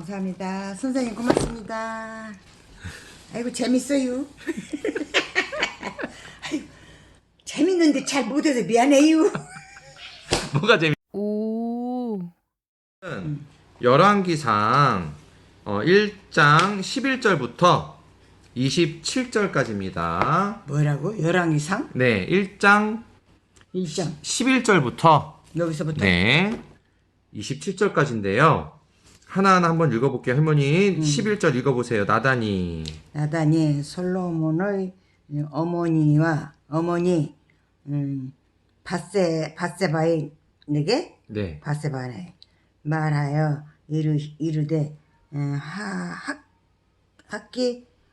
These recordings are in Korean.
감사합니다. 선생님 고맙습니다. 아이고 재밌어요. 아이고, 재밌는데 잘 못해서 미안해요. 뭐가 재밌? 오. 열왕기상 1장 11절부터 27절까지입니다. 뭐라고? 열왕기상? 네, 1장 1장 11절부터 여기서부터? 네, 27절까지인데요. 하나하나 한번 읽어볼게요. 할머니 11절 읽어보세요. 나단이 나단이 솔로몬의 어머니 밧세바에게 네, 밧세바에 말하여 이르되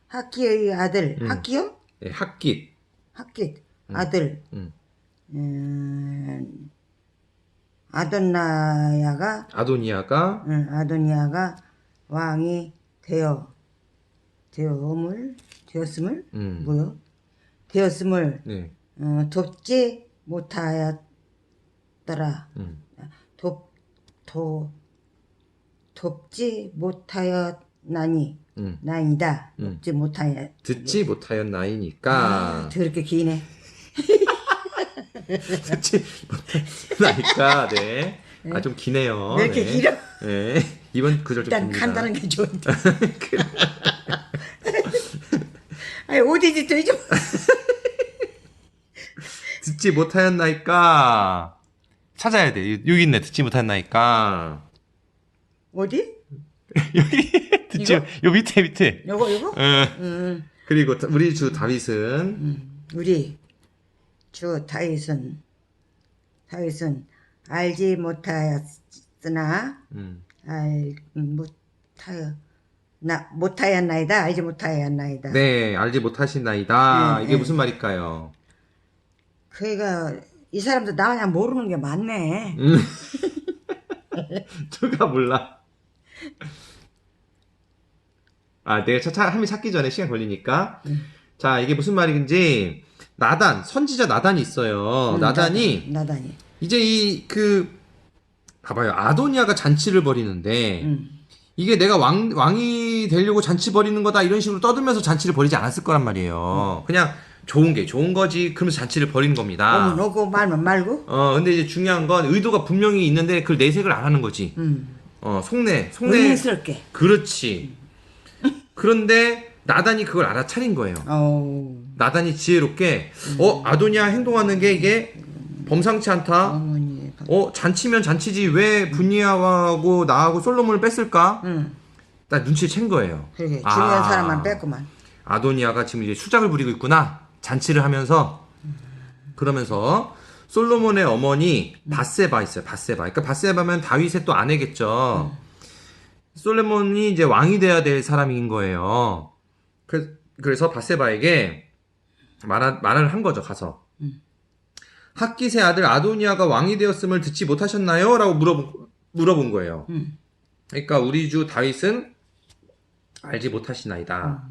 학기의 아들 학기요? 네 학깃 학기 아들 음. 아도니아가 왕이 되었음을 뭐요? 되었음을 네, 돕지 못하였더라. 돕지 못하였나니 나이다. 돕지 못하였 듣지 못하였나이니까 더럽게 기네. 듣지 못하였나이까 네. 아, 좀 기네요. 왜 이렇게 네. 길어? 네. 이번 구절 좀 일단 깁니다. 간단한 게 좋은데. 아니 어디지 또 좀. 듣지 못하였나이까 찾아야 돼. 여기 있네. 듣지 못하였나이까 어디? 여기 듣지 이거? 요 밑에 요거? 응. 그리고 우리 주 다윗은 우리 주 다윗은 알지 못하였으나 못하였나이다. 알지 못하였나이다. 네 알지 못하신나이다. 네, 이게 네. 무슨 말일까요? 그니까 이 사람도 나 그냥 모르는 게 많네. 누가 몰라. 아 내가 한번 찾기 전에 시간 걸리니까 자 이게 무슨 말인지 선지자 나단이 있어요. 나단이 이제 봐봐요. 아도니아가 잔치를 벌이는데 이게 내가 왕이 되려고 잔치 벌이는 거다 이런 식으로 떠들면서 잔치를 벌이지 않았을 거란 말이에요. 그냥 좋은 거지. 그러면서 잔치를 벌이는 겁니다. 오면 오고 말면 말고. 근데 이제 중요한 건 의도가 분명히 있는데 그걸 내색을 안 하는 거지. 속내. 은인스럽게. 그렇지. 그런데 나단이 그걸 알아차린 거예요. 나단이 지혜롭게 아도니아 행동하는 게 이게 범상치 않다. 어머니. 잔치면 잔치지 왜 분이야하고 나하고 솔로몬을 뺐을까? 딱 눈치를 챈 거예요. 그러게 중요한 사람만 뺐구만. 아도니아가 지금 이제 수작을 부리고 있구나. 잔치를 하면서 그러면서 솔로몬의 어머니 밧세바 있어요. 그러니까 밧세바면 다윗의 또 아내겠죠. 솔로몬이 이제 왕이 돼야 될 사람인 거예요. 그래서 밧세바에게 말을 한 거죠. 가서 학깃의 아들 아도니아가 왕이 되었음을 듣지 못하셨나요? 라고 물어본 거예요. 그러니까 우리 주 다윗은 알지 못하시나이다.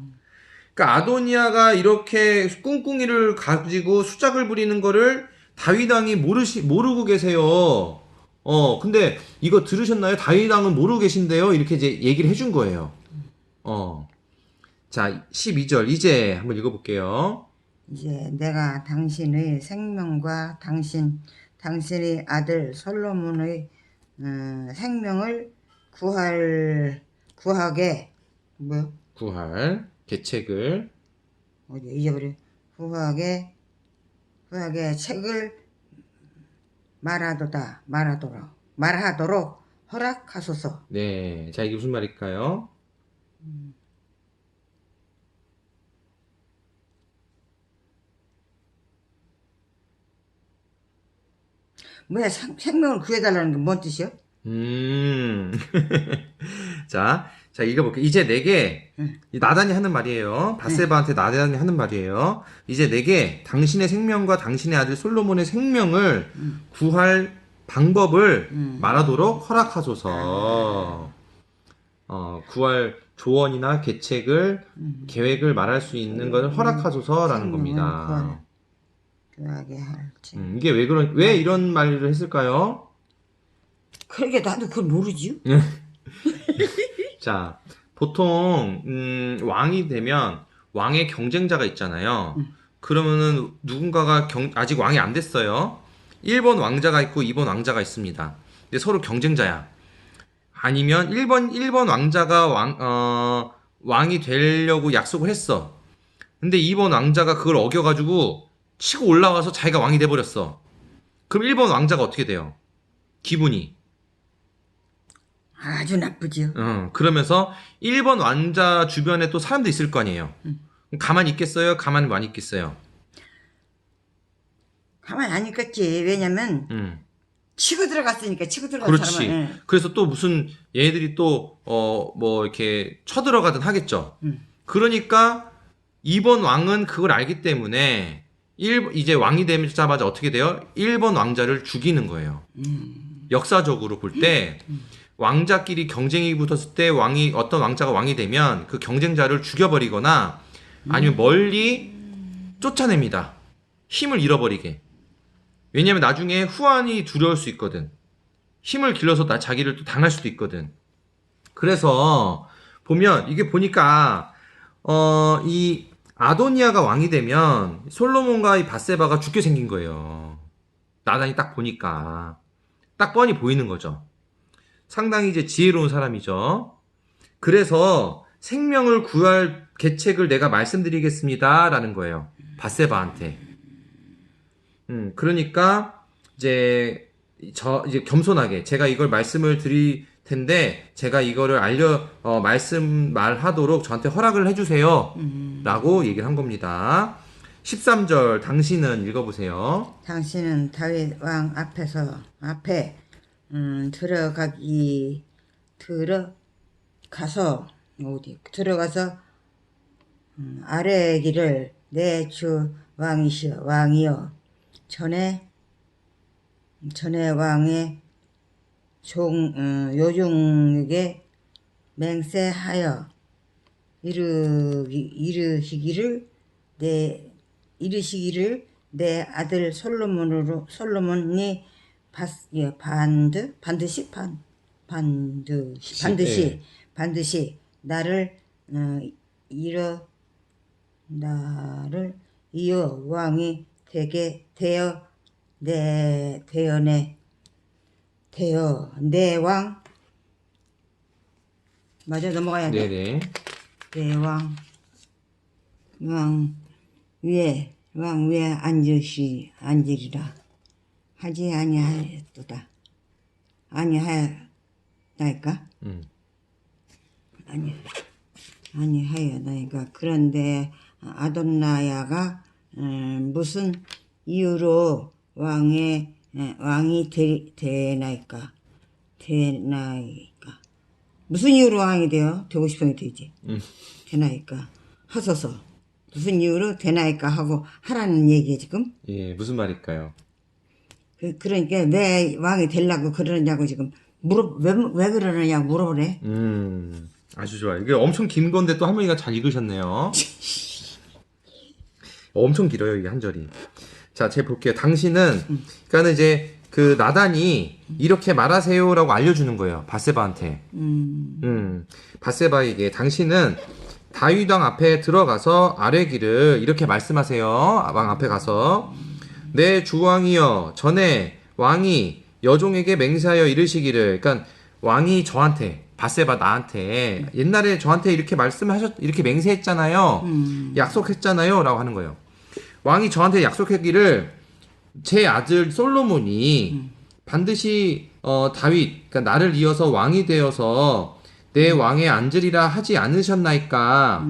그러니까 아도니아가 이렇게 꿍꿍이를 가지고 수작을 부리는 거를 다윗 왕이 모르고 계세요. 근데 이거 들으셨나요? 다윗 왕은 모르고 계신데요. 이렇게 이제 얘기를 해준 거예요. 자, 12절 이제 한번 읽어볼게요. 이제 내가 당신의 생명과 당신의 아들 솔로몬의 생명을 구하게 구할 계책을 어디 잊어버려. 구하게 책을 말하도록 허락하소서. 네, 자 이게 무슨 말일까요? 뭐야 생명을 구해달라는 게 뭔 뜻이요? 자 읽어볼게요. 이제 내게 나단이 하는 말이에요. 밧세바한테 나단이 하는 말이에요. 이제 내게 당신의 생명과 당신의 아들 솔로몬의 생명을 구할 방법을 말하도록 허락하소서. 구할 조언이나 계획을 말할 수 있는 것을 허락하소서라는 겁니다. 구하게 할지. 이게 왜 이런 말을 했을까요? 그러게 나도 그걸 모르지. 자, 보통 왕이 되면 왕의 경쟁자가 있잖아요. 그러면은 누군가가 아직 왕이 안 됐어요. 1번 왕자가 있고 2번 왕자가 있습니다. 근데 서로 경쟁자야. 아니면 1번 왕자가 왕이 되려고 약속을 했어. 근데 2번 왕자가 그걸 어겨가지고 치고 올라와서 자기가 왕이 돼버렸어. 그럼 1번 왕자가 어떻게 돼요? 기분이. 아주 나쁘지요. 그러면서 1번 왕자 주변에 또 사람도 있을 거 아니에요. 가만히 있겠어요? 가만히 안 있겠어요? 가만히 안 있겠지. 왜냐면 치고 들어갔으니까 치고 들어간 그렇지. 사람은. 예. 그래서 또 무슨 얘네들이 또 뭐 이렇게 쳐들어가든 하겠죠. 그러니까 2번 왕은 그걸 알기 때문에 이제 왕이 되자마자 어떻게 돼요? 1번 왕자를 죽이는 거예요. 역사적으로 볼 때 왕자끼리 경쟁이 붙었을 때 어떤 왕자가 왕이 되면 그 경쟁자를 죽여버리거나 아니면 멀리 쫓아냅니다. 힘을 잃어버리게. 왜냐면 나중에 후환이 두려울 수 있거든. 힘을 길러서 자기를 또 당할 수도 있거든. 그래서 보면 이게 보니까 이 아도니아가 왕이 되면 솔로몬과 이 밧세바가 죽게 생긴 거예요. 나단이 딱 보니까 딱 뻔히 보이는 거죠. 상당히 이제 지혜로운 사람이죠. 그래서 생명을 구할 계책을 내가 말씀드리겠습니다라는 거예요. 밧세바한테. 그러니까 이제 이제 겸손하게 제가 이걸 말씀을 드릴 텐데 제가 이거를 말하도록 저한테 허락을 해주세요. 라고 얘기를 한 겁니다. 13절 당신은 읽어보세요. 당신은 다윗 왕 앞에 들어가서 아뢰기를 내 주 왕이여 전에 왕의 요종에게 맹세하여 이르시기를 내 아들 솔로몬이 반드시 나를 이어 왕이 되게 되어 내 왕 맞아 넘어가야 돼. 네네. 내 왕 위에 앉으리라 하지 아니하였도다. 아니하였나이까? 아니하였나이까? 그런데 아도나야가 무슨 이유로 왕이 되나이까? 무슨 이유로 왕이 되고 싶은 게 되지. 되나이까? 하소서. 무슨 이유로 되나이까 하고 하라는 얘기에 지금. 예, 무슨 말일까요? 그러니까 왜 왕이 되려고 그러느냐고 지금 왜 그러느냐고 물어보래. 아주 좋아요. 이게 엄청 긴 건데 또 할머니가 잘 읽으셨네요. 엄청 길어요, 이게 한 절이. 자, 제가 볼게요. 당신은, 그러니까는 이제 그 나단이 이렇게 말하세요라고 알려주는 거예요. 밧세바한테. 밧세바에게 당신은 다윗 왕 앞에 들어가서 아뢰기를 이렇게 말씀하세요. 왕 앞에 가서 내 주왕이여 전에 왕이 여종에게 맹세하여 이르시기를. 그러니까 왕이 저한테 밧세바 나한테 옛날에 저한테 이렇게 이렇게 맹세했잖아요. 약속했잖아요라고 하는 거예요. 왕이 저한테 약속했기를 제 아들 솔로몬이 반드시 다윗 그러니까 나를 이어서 왕이 되어서 내 왕에 앉으리라 하지 않으셨나이까.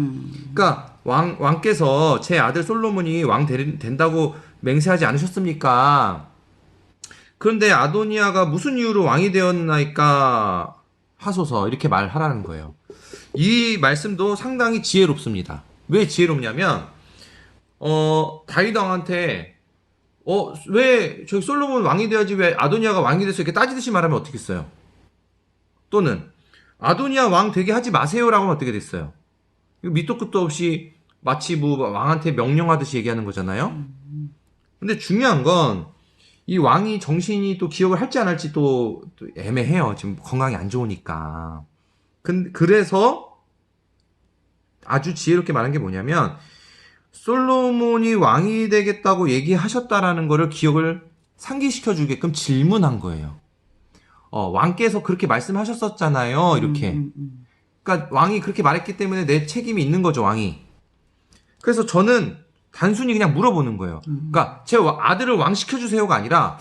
그러니까 왕께서 제 아들 솔로몬이 왕 된다고 맹세하지 않으셨습니까? 그런데 아도니아가 무슨 이유로 왕이 되었나이까 하소서 이렇게 말하라는 거예요. 이 말씀도 상당히 지혜롭습니다. 왜 지혜롭냐면 다윗 왕한테 왜 저기 솔로몬 왕이 돼야지 왜 아도니아가 왕이 돼서 이렇게 따지듯이 말하면 어떻겠어요? 또는 아도니아 왕 되게 하지 마세요라고 하면 어떻게 됐어요? 이거 밑도 끝도 없이 마치 뭐 왕한테 명령하듯이 얘기하는 거잖아요. 근데 중요한 건 이 왕이 정신이 또 기억을 할지 안 할지 또 애매해요. 지금 건강이 안 좋으니까. 그래서 아주 지혜롭게 말한 게 뭐냐면 솔로몬이 왕이 되겠다고 얘기하셨다라는 거를 기억을 상기시켜 주게끔 질문한 거예요. 왕께서 그렇게 말씀하셨었잖아요. 이렇게. 그러니까 왕이 그렇게 말했기 때문에 내 책임이 있는 거죠, 왕이. 그래서 저는 단순히 그냥 물어보는 거예요. 그러니까 제 아들을 왕 시켜주세요가 아니라,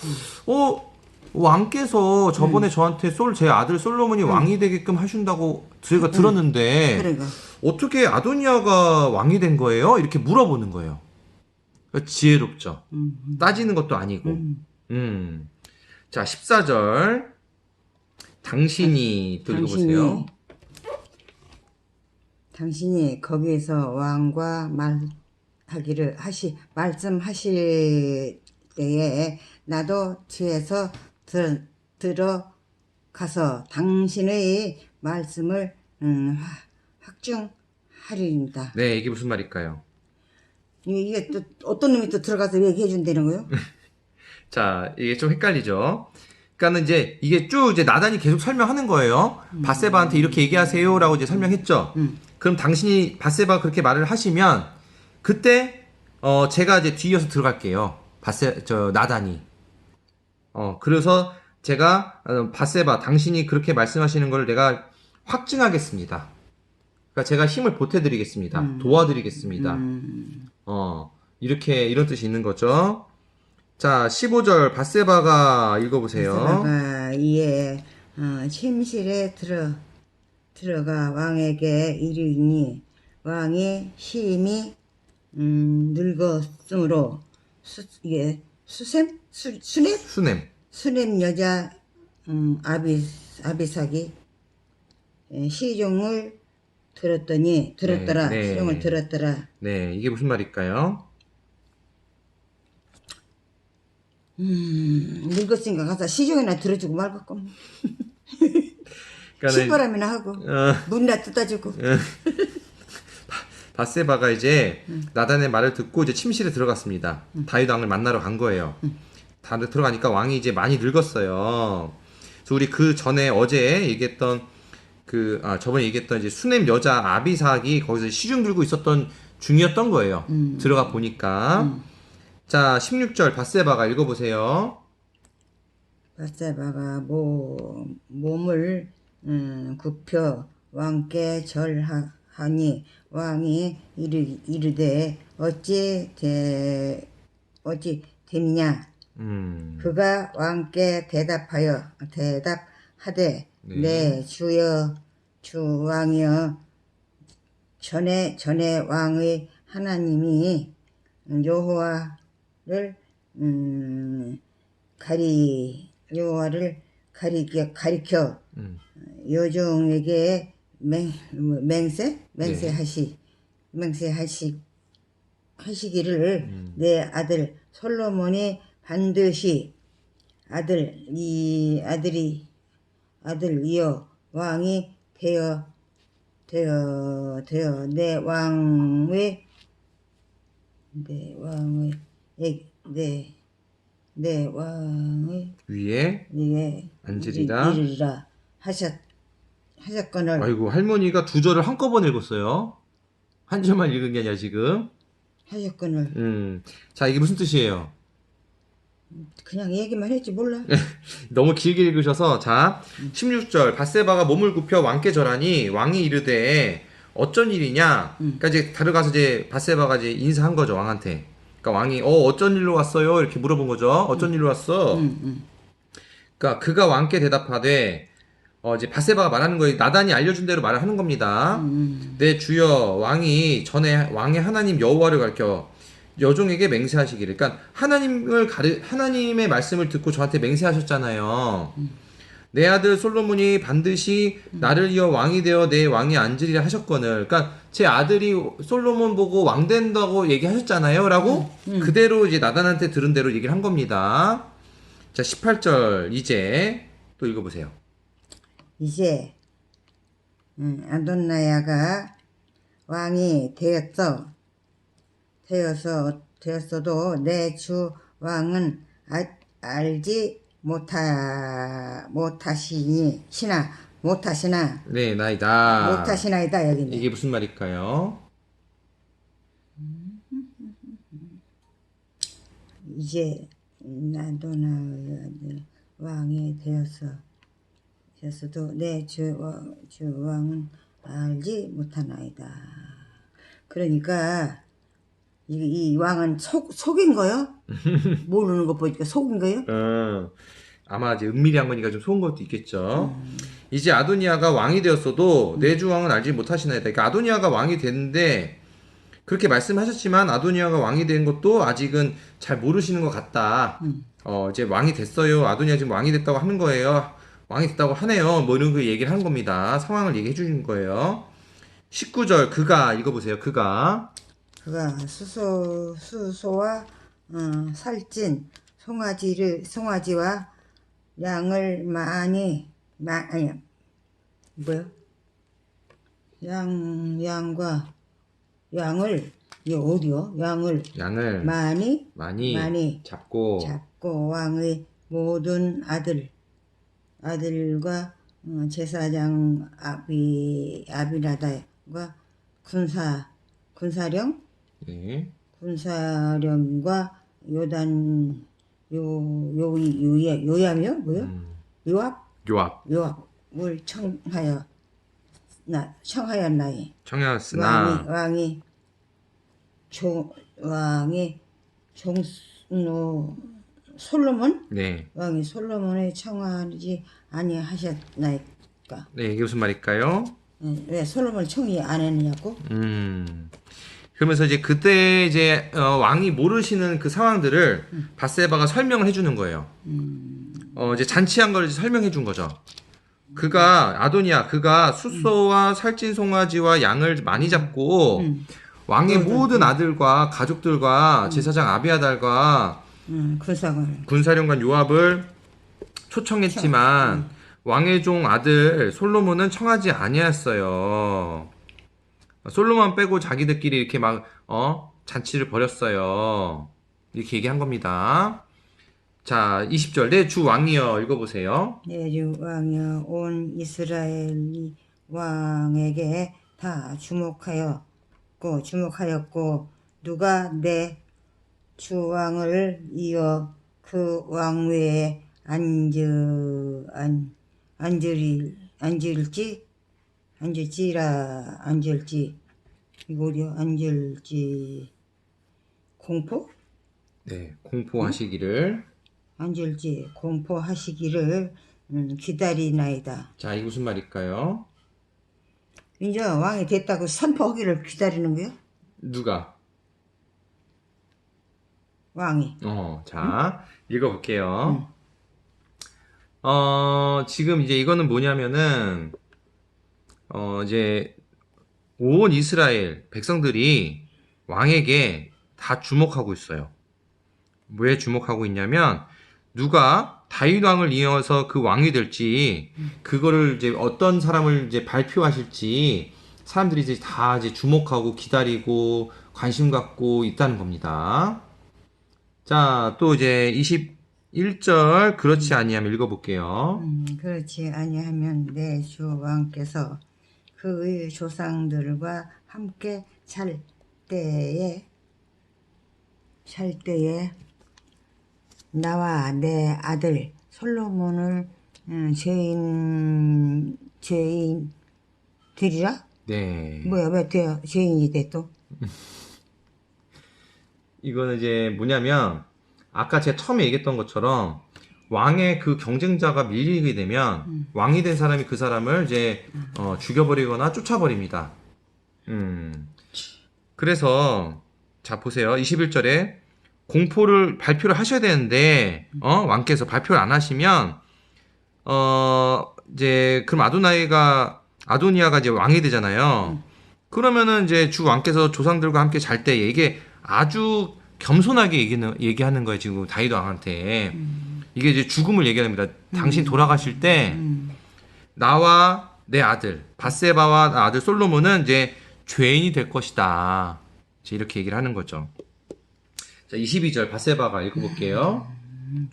왕께서 저번에 저한테 제 아들 솔로몬이 왕이 되게끔 하신다고 저희가 들었는데, 그러니까. 어떻게 아도니아가 왕이 된 거예요? 이렇게 물어보는 거예요. 그러니까 지혜롭죠. 따지는 것도 아니고. 자, 14절. 당신이 또 읽어보세요. 당신이 거기에서 왕과 말씀하실 때에 나도 뒤에서 들어가서 당신의 말씀을 확증하리입니다. 네, 이게 무슨 말일까요? 이게 또 어떤 놈이 또 들어가서 얘기해 준다는 거요? 자, 이게 좀 헷갈리죠. 그러니까는 이제 이게 쭉 이제 나단이 계속 설명하는 거예요. 밧세바한테 이렇게 얘기하세요라고 이제 설명했죠. 그럼 당신이 밧세바가 그렇게 말을 하시면 그때 제가 이제 뒤이어서 들어갈게요. 나단이. 그래서 제가 밧세바 당신이 그렇게 말씀하시는 걸 내가 확증하겠습니다. 그러니까 제가 힘을 보태드리겠습니다. 도와드리겠습니다. 이런 뜻이 있는 거죠. 자, 15절 밧세바가 읽어보세요. 밧세바가 이에 침실에 들어가 왕에게 이르니 왕이 심히 늙었으므로 수넴 여자 아비삭이 시종을 들었더라. 네. 시종을 들었더라. 네, 이게 무슨 말일까요? 늙었으니까 가서 시종이나 들어주고 말겠고 그러니까는 신바람이나 하고 문이나 뜯어주고. 밧세바가 이제 나단의 말을 듣고 이제 침실에 들어갔습니다. 다윗 왕을 만나러 간 거예요. 다들 들어가니까 왕이 이제 많이 늙었어요. 그래서 우리 그 전에 어제 얘기했던 저번에 얘기했던 이제 수넴 여자 아비삭이 거기서 시중 들고 있었던 중이었던 거예요. 들어가 보니까. 자, 16절 밧세바가 읽어보세요. 밧세바가 몸을 굽혀 왕께 절하니 왕이 이르되 어찌 됐냐. 그가 왕께 대답하되 네 주여 주 왕이여 전에 왕의 하나님이 여호와를 가리켜 여종에게 맹세하시기를 내 아들 솔로몬이 반드시 아들이여 왕이 되어 내 왕의 위에 앉으리라 하셨거늘. 아이고, 할머니가 두 절을 한꺼번에 읽었어요. 한 절만 읽은 게 아니라 지금. 하셨거늘. 자, 이게 무슨 뜻이에요? 그냥 얘기만 했지 몰라. 너무 길게 읽으셔서. 자, 16절 밧세바가 몸을 굽혀 왕께 절하니 왕이 이르되 어쩐 일이냐. 그러니까 이제 들어가서 이제 밧세바가 이제 인사한 거죠, 왕한테. 그러니까 왕이 어쩐 일로 왔어요? 이렇게 물어본 거죠. 어쩐 일로 왔어? 그러니까 그가 왕께 대답하되 이제 밧세바가 말하는 거예요. 나단이 알려준 대로 말을 하는 겁니다. 내 주여 왕이 전에 왕의 하나님 여호와를 가르쳐 여종에게 맹세하시기를. 그러니까 하나님의 말씀을 듣고 저한테 맹세하셨잖아요. 내 아들 솔로몬이 반드시 나를 이어 왕이 되어 내 왕이 앉으리라 하셨거늘. 그러니까 제 아들이 솔로몬 보고 왕 된다고 얘기하셨잖아요. 라고 그대로 이제 나단한테 들은 대로 얘기를 한 겁니다. 자, 18절 이제 또 읽어보세요. 이제 아도나야가 왕이 되었어도 내 주 왕은 알지 못하시나 못하시나 네, 나이다. 못하시나이다 여기네. 이게 무슨 말일까요? 이제 나도 왕이 되었어도 내 주왕은 알지 못하나이다. 그러니까 이 왕은 속인 거요? 모르는 것 보니까 속인 거요? 아마 이제 은밀히 한 거니까 좀 속은 것도 있겠죠. 이제 아도니아가 왕이 되었어도 내 주왕은 알지 못하시나이다. 그러니까 아도니아가 왕이 됐는데 그렇게 말씀하셨지만 아도니아가 왕이 된 것도 아직은 잘 모르시는 것 같다. 이제 왕이 됐어요. 아도니아 지금 왕이 됐다고 하는 거예요. 왕이 됐다고 하네요. 뭐 이런 거 얘기를 하는 겁니다. 상황을 얘기해 주는 거예요. 19절 그가 읽어보세요. 그가 수소와 살찐 송아지와 양을 아니 뭐요? 양을 이 어디요? 양을 많이 잡고 왕의 모든 아들과 제사장 아비나답과 네. 군사령과 요압이요? 뭐요? 요압을 청하였나이. 청하였으나 왕이 솔로몬? 네. 왕이 솔로몬을 청하지 아니하셨나이까? 네, 이게 무슨 말일까요? 왜 솔로몬을 청이 안 했느냐고? 그러면서 이제 그때 이제 왕이 모르시는 그 상황들을 밧세바가 설명을 해주는 거예요. 이제 잔치한 걸 설명해 준 거죠. 그가 숫소와 살찐 송아지와 양을 많이 잡고 왕의 모든 아들과 가족들과 제사장 아비아달과 군사령관 요압을 초청했지만 왕의 종 아들 솔로몬은 청하지 아니하였어요. 솔로몬 빼고 자기들끼리 이렇게 막 잔치를 벌였어요. 이렇게 얘기한 겁니다. 자, 20절 내 주 왕이여 읽어보세요. 내 주 왕이여 온 이스라엘 왕에게 다 주목하였고 누가 내 주 왕을 이어 그 왕위에 앉을지 이거 어디요? 앉을지 공포? 네, 공포하시기를. 앉을지 공포하시기를 기다리나이다. 자, 이게 무슨 말일까요? 이제 왕이 됐다고 선포하기를 기다리는 거요? 누가? 왕이. 자, 읽어볼게요. 지금 이제 이거는 뭐냐면은, 이제, 온 이스라엘 백성들이 왕에게 다 주목하고 있어요. 왜 주목하고 있냐면, 누가 다윗 왕을 이어서 그 왕이 될지, 그거를 이제 어떤 사람을 이제 발표하실지, 사람들이 이제 다 이제 주목하고 기다리고 관심 갖고 있다는 겁니다. 자, 또 이제 21절 그렇지 아니하면 읽어볼게요. 그렇지 아니하면 내 주 왕께서 그의 조상들과 함께 살 때에 나와 내 아들 솔로몬을 죄인 되리라? 네. 뭐야 왜 죄인이 돼 또? 이거는 이제 뭐냐면 아까 제가 처음에 얘기했던 것처럼 왕의 그 경쟁자가 밀리게 되면 왕이 된 사람이 그 사람을 이제 죽여버리거나 쫓아버립니다. 그래서 자 보세요. 21절에 발표를 하셔야 되는데 왕께서 발표를 안 하시면 이제 그럼 아도니아가 이제 왕이 되잖아요. 그러면은 이제 주 왕께서 조상들과 함께 잘 때 이게 아주 겸손하게 얘기하는 거예요. 지금 다윗 왕한테 이게 이제 죽음을 얘기합니다. 당신 돌아가실 때 나와 내 아들 밧세바와 아들 솔로몬은 이제 죄인이 될 것이다. 이제 이렇게 얘기를 하는 거죠. 자, 22절 밧세바가 읽어볼게요.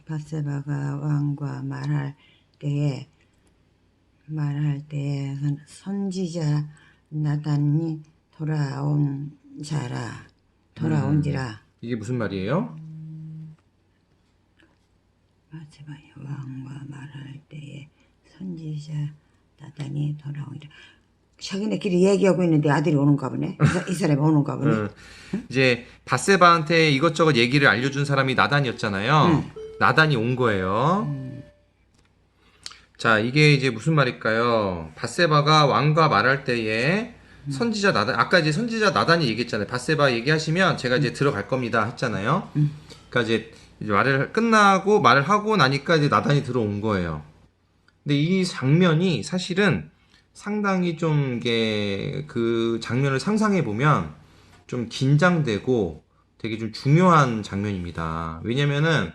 밧세바가 왕과 말할 때에 말할 때 선지자 나단이 돌아온지라. 이게 무슨 말이에요? 바세바의 왕과 말할 때에 선지자 나단이 돌아오니라. 자기네끼리 얘기하고 있는데 아들이 오는가 보네. 이 사람이 오는가 보네. 이제 바세바한테 이것저것 얘기를 알려준 사람이 나단이었잖아요. 나단이 온 거예요. 자, 이게 이제 무슨 말일까요? 바세바가 왕과 말할 때에 선지자 나단, 아까 이제 선지자 나단이 얘기했잖아요. 바세바 얘기하시면 제가 이제 들어갈 겁니다 했잖아요. 그러니까 이제 말을 끝나고 말을 하고 나니까 이제 나단이 들어온 거예요. 근데 이 장면이 사실은 상당히 좀 이게 그 장면을 상상해 보면 좀 긴장되고 되게 좀 중요한 장면입니다. 왜냐면은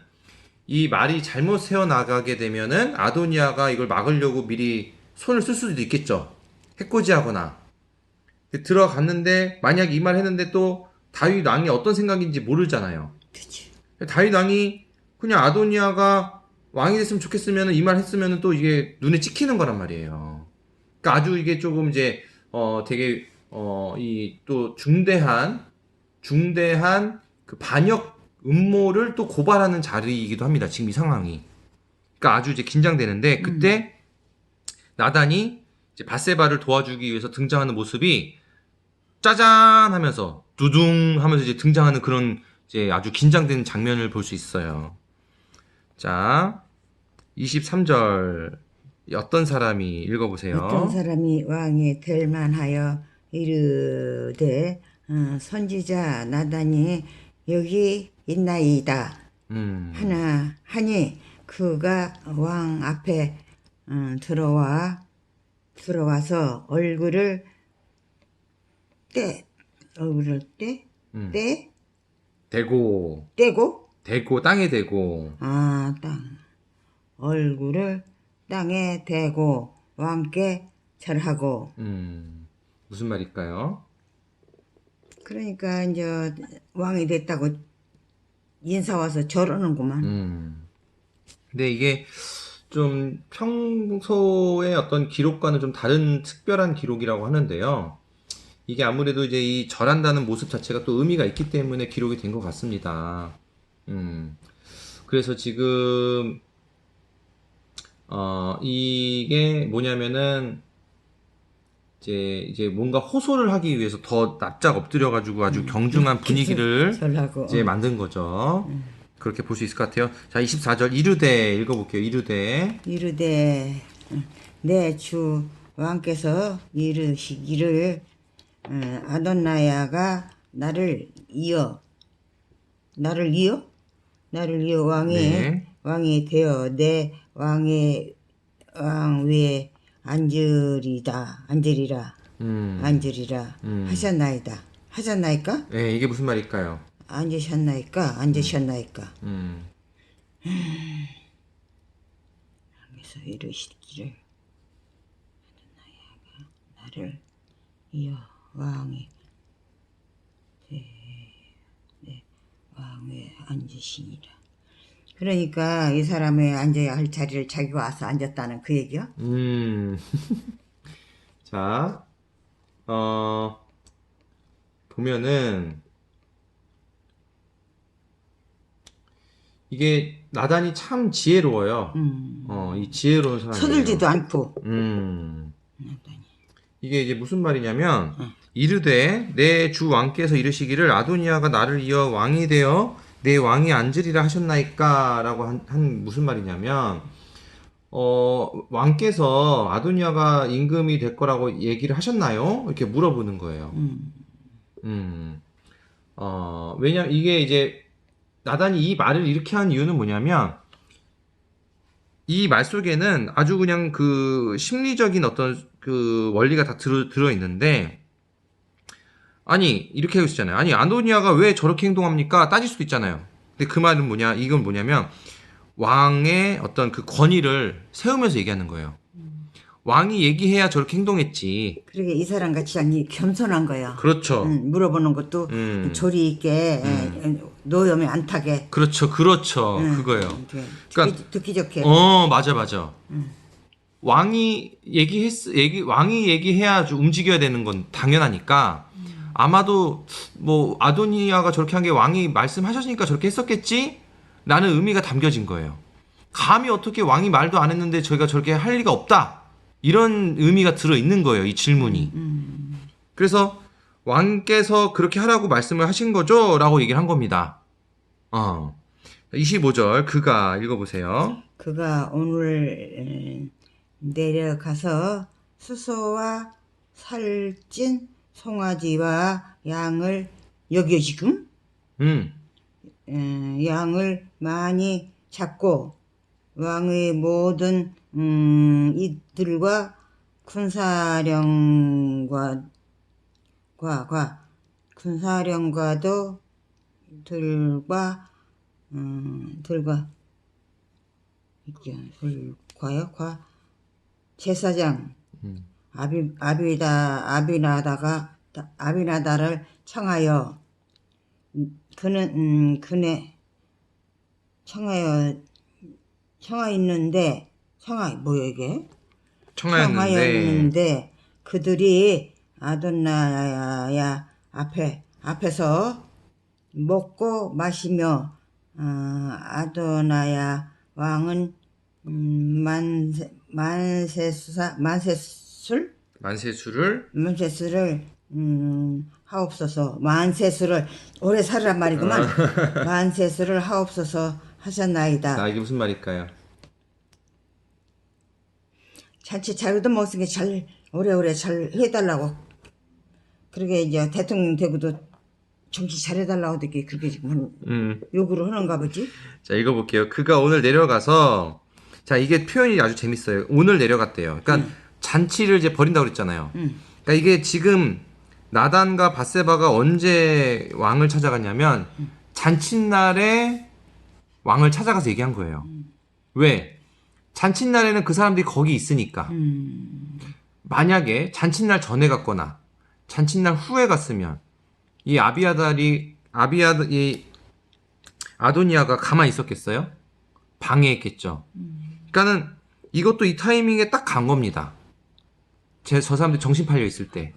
이 말이 잘못 새어나가게 되면은 아도니아가 이걸 막으려고 미리 손을 쓸 수도 있겠죠. 해코지하거나. 들어갔는데 만약 이 말 했는데 또 다윗 왕이 어떤 생각인지 모르잖아요. 그치. 다윗 왕이 그냥 아도니아가 왕이 됐으면 좋겠으면 이 말 했으면 또 이게 눈에 찍히는 거란 말이에요. 그러니까 아주 이게 조금 이제 되게 이 또 중대한 그 반역 음모를 또 고발하는 자리이기도 합니다. 지금 이 상황이. 그러니까 아주 이제 긴장되는데 그때 나단이 이제 바세바를 도와주기 위해서 등장하는 모습이 짜잔 하면서 두둥 하면서 이제 등장하는 그런 이제 아주 긴장된 장면을 볼 수 있어요. 자, 23절 어떤 사람이 읽어보세요. 어떤 사람이 왕이 될 만하여 이르되 선지자 나단이 여기 있나이다 하나 하니 그가 왕 앞에 들어와서 얼굴을 대고 땅에 대고 얼굴을 땅에 대고 왕께 절하고. 무슨 말일까요? 그러니까 이제 왕이 됐다고 인사 와서 절하는구만. 근데 이게 좀 평소의 어떤 기록과는 좀 다른 특별한 기록이라고 하는데요. 이게 아무래도 이제 이 절한다는 모습 자체가 또 의미가 있기 때문에 기록이 된 것 같습니다. 그래서 지금 이게 뭐냐면은 이제 뭔가 호소를 하기 위해서 더 납작 엎드려가지고 아주 경중한 분위기를 절하고. 이제 만든 거죠. 그렇게 볼 수 있을 것 같아요. 자, 24절 이르되 읽어볼게요. 이르되 내 주 왕께서 이르시기를 아도나야가 나를 이어 왕이 되어 내 왕 위에 앉으리라 하셨나이까? 네, 이게 무슨 말일까요? 앉으셨나이까? 그래서 이르시기를 아도나야가 나를 이어 왕이 내 왕에 앉으시니라. 그러니까 이 사람이 앉아야 할 자리를 자기가 와서 앉았다는 그 얘기야? 자, 보면은 이게 나단이 참 지혜로워요. 이 지혜로운 사람이에요. 서둘지도 않고. 이게 이제 무슨 말이냐면 이르되 내 주 왕께서 이르시기를 아도니아가 나를 이어 왕이 되어 내 왕이 앉으리라 하셨나이까? 라고 한 무슨 말이냐면 왕께서 아도니아가 임금이 될 거라고 얘기를 하셨나요? 이렇게 물어보는 거예요. 왜냐면 이게 이제 나단이 이 말을 이렇게 한 이유는 뭐냐면 이 말 속에는 아주 그냥 그 심리적인 어떤 그 원리가 다 들어 있는데, 아니 이렇게 하고 있잖아요. 아니 아도니아가 왜 저렇게 행동합니까? 따질 수도 있잖아요. 근데 그 말은 뭐냐? 이건 뭐냐면 왕의 어떤 그 권위를 세우면서 얘기하는 거예요. 왕이 얘기해야 저렇게 행동했지. 그러게 이 사람 같이 아니 겸손한 거야. 그렇죠. 물어보는 것도 조리 있게 노염이 안 타게. 그렇죠. 그거예요. 그러니까 듣기 좋게. 맞아. 왕이 왕이 얘기해야 움직여야 되는 건 당연하니까 아마도 뭐 아도니아가 저렇게 한 게 왕이 말씀하셨으니까 저렇게 했었겠지? 라는 의미가 담겨진 거예요. 감히 어떻게 왕이 말도 안 했는데 저희가 저렇게 할 리가 없다. 이런 의미가 들어 있는 거예요, 이 질문이. 그래서 왕께서 그렇게 하라고 말씀을 하신 거죠? 라고 얘기를 한 겁니다. 25절 그가 읽어보세요. 그가 오늘 내려가서 수소와 살찐 송아지와 양을 여기요 지금 양을 많이 잡고 왕의 모든 이들과 군사령과도 들과요 제사장 아비나다를 청하여 그는 청하였는데 그들이 아도나야 앞에서 먹고 마시며 아도나야 왕은 만세술을 하옵소서. 만세술을 오래 살으란 말이구만. 만세술을 하옵소서 하셨나이다. 이게 무슨 말일까요? 잔치 잘 얻어먹었으니까 잘 오래오래 잘 해달라고. 그러게 이제 대통령 되고도 정치 잘해달라고 이렇게 그렇게 지금 요구를 하는가 보지. 자, 읽어볼게요. 그가 오늘 내려가서, 자, 이게 표현이 아주 재밌어요. 오늘 내려갔대요. 그러니까 잔치를 이제 벌인다고 그랬잖아요. 그러니까 이게 지금 나단과 밧세바가 언제 왕을 찾아갔냐면 잔칫날에 왕을 찾아가서 얘기한 거예요. 왜? 잔칫날에는 그 사람들이 거기 있으니까. 만약에 잔칫날 전에 갔거나 잔칫날 후에 갔으면 이 아도니아가 가만히 있었겠어요? 방해했겠죠. 그러니까는 이것도 이 타이밍에 딱 간 겁니다. 저 사람들이 정신 팔려 있을 때.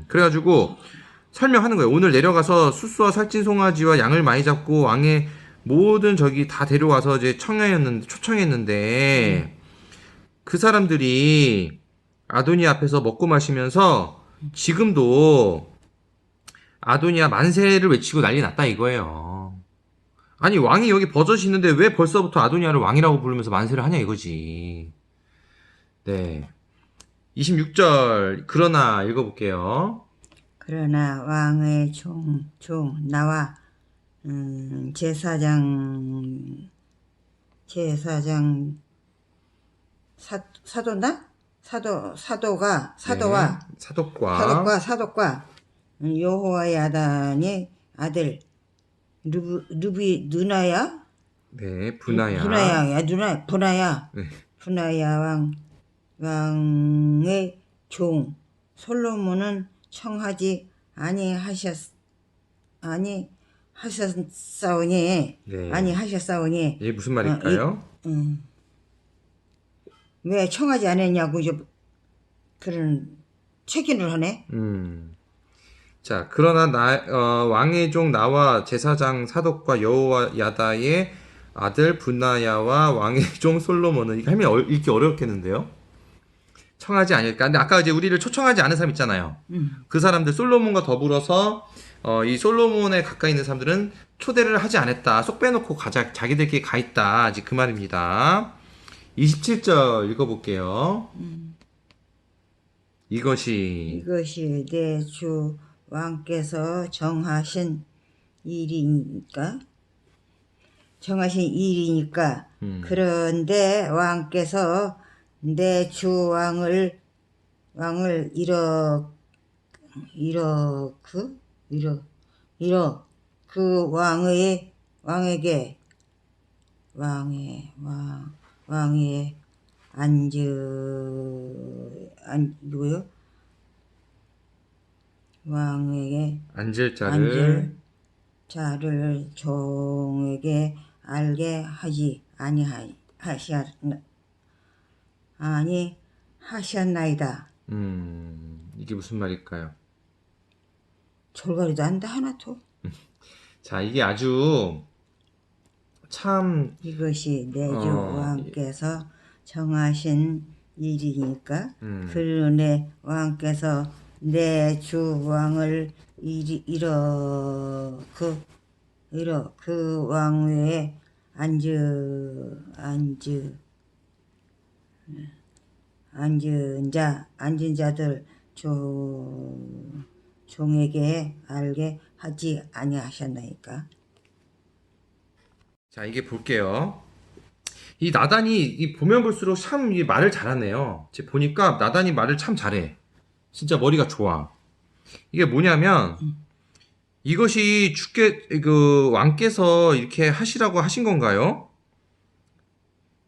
그래가지고 설명하는 거예요. 오늘 내려가서 수수와 살찐 송아지와 양을 많이 잡고 왕의 모든 저기 다 데려와서 이제 초청했는데 그 사람들이 아도니아 앞에서 먹고 마시면서 지금도 아도니아 만세를 외치고 난리 났다 이거예요. 아니 왕이 여기 버젓이 있는데 왜 벌써부터 아도니아를 왕이라고 부르면서 만세를 하냐 이거지. 네. 26절 그러나 읽어볼게요. 그러나 왕의 종 나와 제사장 사도와 여호와 야단의 아들 누나야? 네, 분하야 왕의 종 솔로몬은 청하지 아니하셨사오니 이게 무슨 말일까요? 왜 청하지 않았냐고 이제 그런 책임을 하네. 자, 그러나 왕의 종 나와 제사장 사독과 여호와 야다의 아들 분하야와 왕의 종 솔로몬은 이거 하면 읽기 어렵겠는데요? 청하지 않을까? 근데 아까 이제 우리를 초청하지 않은 사람 있잖아요. 그 사람들 솔로몬과 더불어서 이 솔로몬에 가까이 있는 사람들은 초대를 하지 않았다. 쏙 빼놓고 자기들끼리 가 있다. 아직 그 말입니다. 27절 읽어볼게요. 이것이 내 주 왕께서 정하신 일이니까 그런데 왕께서 내 주 왕을 그 왕에게 앉을 자를 종에게 알게 하지 아니 하셨나이다. 이게 무슨 말일까요? 졸거리도 안다 하나도. 자, 이게 아주 참 이것이 내주 왕께서 정하신 일이니까 그러네 왕께서 내 주 왕을 그 왕위에 앉은 자들 종에게 알게 하지 아니하셨나이까. 자, 이게 볼게요. 이 나단이 이 보면 볼수록 참 이 말을 잘하네요. 지금 보니까 나단이 말을 참 잘해. 진짜 머리가 좋아. 이게 뭐냐면 이것이 그 왕께서 이렇게 하시라고 하신 건가요?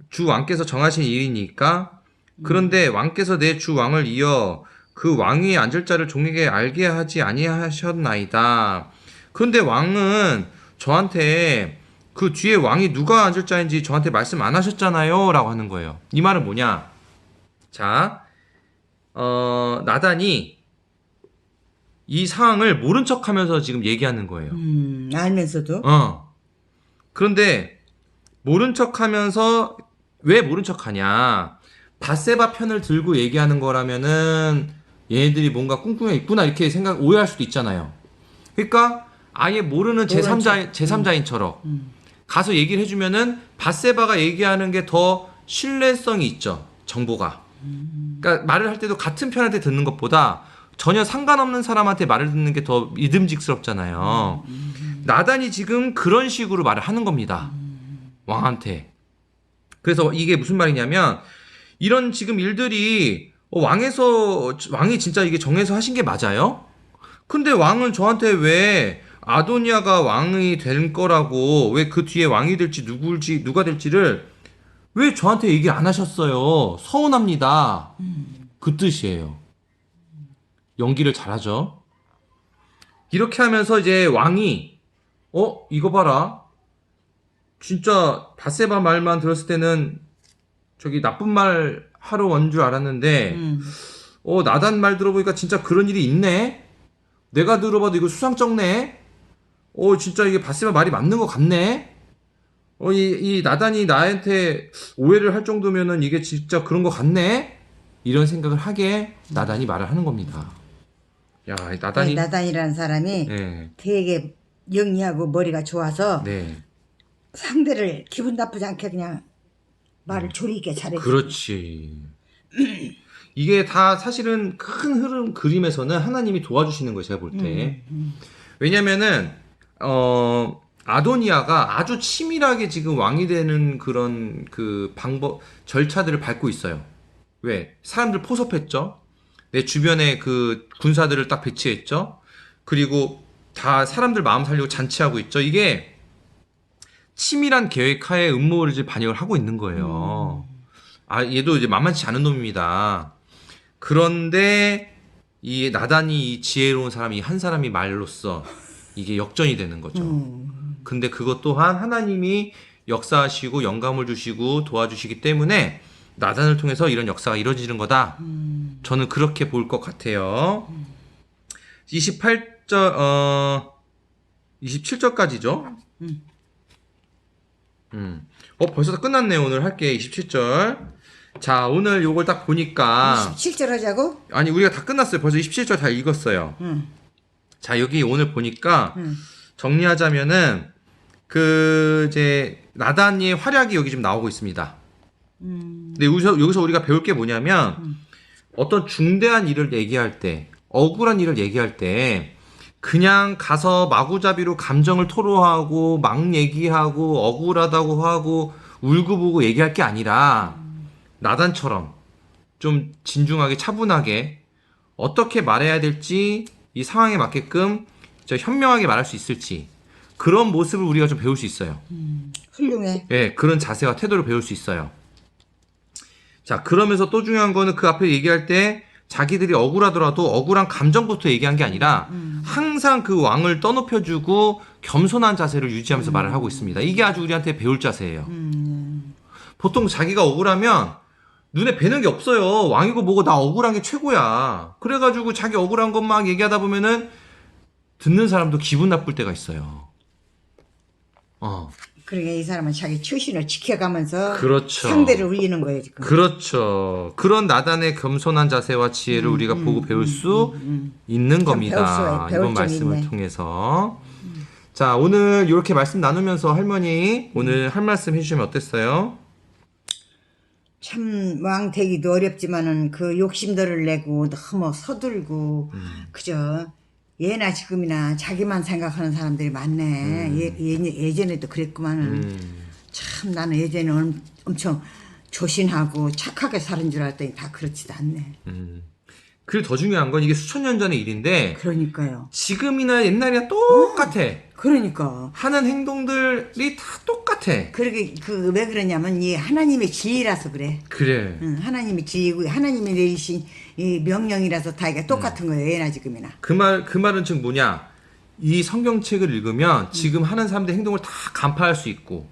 주 왕께서 정하신 일이니까. 그런데 왕께서 내 주 왕을 이어 그 왕위에 앉을 자를 종에게 알게 하지 아니하셨나이다. 그런데 왕은 저한테 그 뒤에 왕이 누가 앉을 자인지 저한테 말씀 안 하셨잖아요 라고 하는 거예요. 이 말은 뭐냐? 자, 나단이 이 상황을 모른 척 하면서 지금 얘기하는 거예요. 알면서도? 그런데 모른 척 하면서 왜 모른 척 하냐? 밧세바 편을 들고 얘기하는 거라면은 얘네들이 뭔가 꿍꿍이 있구나 이렇게 오해할 수도 있잖아요. 그러니까 아예 모르는 제3자인처럼 가서 얘기를 해주면은 밧세바가 얘기하는 게 더 신뢰성이 있죠. 정보가. 그러니까 말을 할 때도 같은 편한테 듣는 것보다 전혀 상관없는 사람한테 말을 듣는 게 더 믿음직스럽잖아요. 나단이 지금 그런 식으로 말을 하는 겁니다. 왕한테. 그래서 이게 무슨 말이냐면 이런 지금 일들이 왕이 진짜 이게 정해서 하신 게 맞아요? 근데 왕은 저한테 왜 아도니아가 왕이 될 거라고 왜 그 뒤에 왕이 될지 누가 될지를 왜 저한테 얘기 안 하셨어요? 서운합니다. 그 뜻이에요. 연기를 잘하죠. 이렇게 하면서 이제 왕이 이거 봐라. 진짜 밧세바 말만 들었을 때는 저기 나쁜 말 하러 온 줄 알았는데 나단 말 들어보니까 진짜 그런 일이 있네. 내가 들어봐도 이거 수상쩍네. 진짜 이게 밧세바 말이 맞는 것 같네. 이 나단이 나한테 오해를 할 정도면은 이게 진짜 그런 것 같네. 이런 생각을 하게 나단이 말을 하는 겁니다. 야, 나단이라는 사람이 되게 영리하고 머리가 좋아서 상대를 기분 나쁘지 않게 그냥 말을 조리 있게 잘해줘. 그렇지. 이게 다 사실은 큰 그림에서는 하나님이 도와주시는 거예요. 제가 볼 때. 왜냐면은 아도니아가 아주 치밀하게 지금 왕이 되는 그런 그 절차들을 밟고 있어요. 왜? 사람들 포섭했죠. 내 주변에 그 군사들을 딱 배치했죠. 그리고 다 사람들 마음 살리고 잔치하고 있죠. 이게 치밀한 계획하에 음모를 이제 반영을 하고 있는 거예요. 얘도 이제 만만치 않은 놈입니다. 그런데 이 나단이 이 지혜로운 사람이 한 사람이 말로써 이게 역전이 되는 거죠. 근데 그것 또한 하나님이 역사하시고 영감을 주시고 도와주시기 때문에 나단을 통해서 이런 역사가 이루어지는 거다. 저는 그렇게 볼 것 같아요. 27절까지죠. 벌써 다 끝났네요. 오늘 할게 27절. 자, 오늘 요걸 딱 보니까 27절 하자고? 아니, 우리가 다 끝났어요. 벌써 27절 다 읽었어요. 자, 여기 오늘 보니까 정리하자면은 이제 나단의 활약이 여기 좀 나오고 있습니다. 근데 여기서 우리가 배울 게 뭐냐면 어떤 중대한 일을 얘기할 때, 억울한 일을 얘기할 때 그냥 가서 마구잡이로 감정을 토로하고 막 얘기하고 억울하다고 하고 울고불고 얘기할 게 아니라 나단처럼 좀 진중하게 차분하게 어떻게 말해야 될지 이 상황에 맞게끔 현명하게 말할 수 있을지 그런 모습을 우리가 좀 배울 수 있어요. 훌륭해. 네, 그런 자세와 태도를 배울 수 있어요. 자, 그러면서 또 중요한 거는 그 앞에 얘기할 때 자기들이 억울하더라도 억울한 감정부터 얘기한 게 아니라 항상 그 왕을 떠높여주고 겸손한 자세를 유지하면서 말을 하고 있습니다. 이게 아주 우리한테 배울 자세예요. 보통 자기가 억울하면 눈에 뵈는 게 없어요. 왕이고 뭐고 나 억울한 게 최고야. 그래가지고 자기 억울한 것 막 얘기하다 보면은 듣는 사람도 기분 나쁠 때가 있어요. 그러니까 이 사람은 자기 처신을 지켜가면서 그렇죠. 상대를 울리는 거예요 지금. 그렇죠. 그런 나단의 겸손한 자세와 지혜를 우리가 보고 배울 수 있는 겁니다. 배울 이번 점이 말씀을 있네. 통해서. 자, 오늘 이렇게 말씀 나누면서 할머니 오늘 할 말씀 해주시면 어땠어요? 참 왕 되기도 어렵지만은 그 욕심들을 내고 너무 서둘고 그저 예나 지금이나 자기만 생각하는 사람들이 많네. 예전에도 그랬구만은 참 나는 예전에 엄청 조신하고 착하게 사는 줄 알았더니 다 그렇지도 않네. 그리고 더 중요한 건 이게 수천 년 전의 일인데 그러니까요. 지금이나 옛날이나 똑같아. 그러니까. 하는 행동들이 다 똑같아. 그러게 그 왜 그러냐면 이 하나님의 진리라서 그래. 그래. 하나님의 진리고 하나님이 내리신 이 명령이라서 다 이게 똑같은 거예요. 예나 지금이나. 그 말은 즉 뭐냐? 이 성경책을 읽으면 지금 하는 사람들의 행동을 다 간파할 수 있고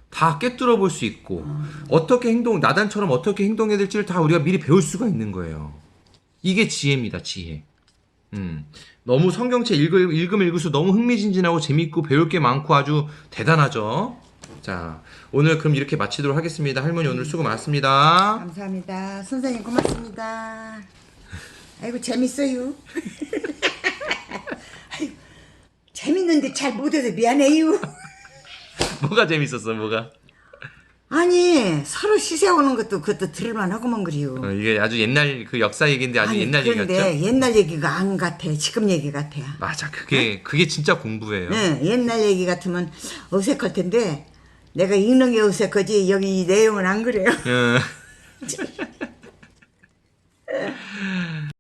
다 꿰뚫어 볼 수 있고 어떻게 나단처럼 어떻게 행동해야 될지를 다 우리가 미리 배울 수가 있는 거예요. 이게 지혜입니다, 지혜. 너무 성경책 읽을수 너무 흥미진진하고 재밌고 배울 게 많고 아주 대단하죠. 자, 오늘 그럼 이렇게 마치도록 하겠습니다. 할머니 오늘 수고 많았습니다. 감사합니다. 선생님 고맙습니다. 아이고 재밌어요. 아이고, 재밌는데 잘 못해서 미안해요. 뭐가 재밌었어, 뭐가? 아니 서로 시세오는 것도 그것도 들을만 하고만 그래요. 이게 아주 옛날 그 역사 얘기인데 아주 아니, 옛날 그런데 얘기였죠? 옛날 얘기가 안 같아. 지금 얘기 같아. 맞아, 그게 진짜 공부예요. 네, 옛날 얘기 같으면 어색할 텐데 내가 읽는 게 어색하지 여기 이 내용은 안 그래요. 응.